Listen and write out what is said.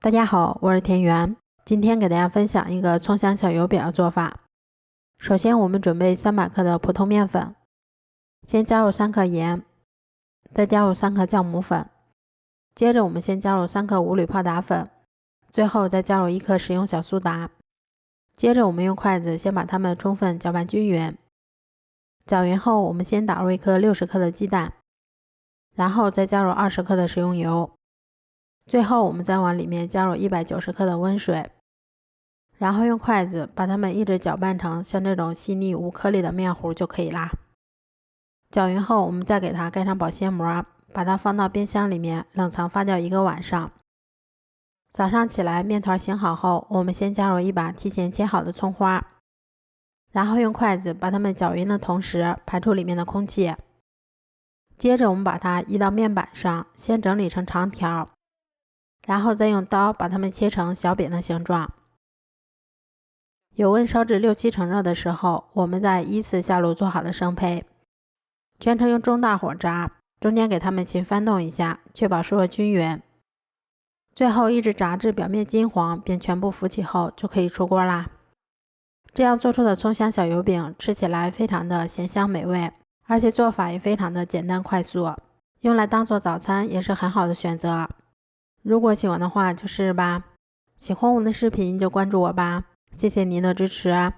大家好，我是田园，今天给大家分享一个葱香小油饼的做法。首先我们准备300克的普通面粉，先加入3克盐，再加入3克酵母粉，接着我们先加入3克无铝泡打粉，最后再加入1克食用小苏打。接着我们用筷子先把它们充分搅拌均匀。搅匀后，我们先打入1颗60克的鸡蛋，然后再加入20克的食用油。最后我们再往里面加入190克的温水，然后用筷子把它们一直搅拌成像这种细腻无颗粒的面糊就可以啦。搅匀后，我们再给它盖上保鲜膜，把它放到冰箱里面冷藏发酵1个晚上。早上起来面团醒好后，我们先加入一把提前切好的葱花，然后用筷子把它们搅匀的同时排出里面的空气。接着我们把它移到面板上，先整理成长条，然后再用刀把它们切成小饼的形状。油温烧至6-7成热的时候，我们再依次下入做好的生胚，全程用中大火炸，中间给它们勤翻动一下，确保熟热均匀。最后一直炸至表面金黄并全部浮起后就可以出锅啦。这样做出的葱香小油饼吃起来非常的咸香美味，而且做法也非常的简单快速，用来当做早餐也是很好的选择。如果喜欢的话就试试吧，喜欢我的视频就关注我吧，谢谢您的支持。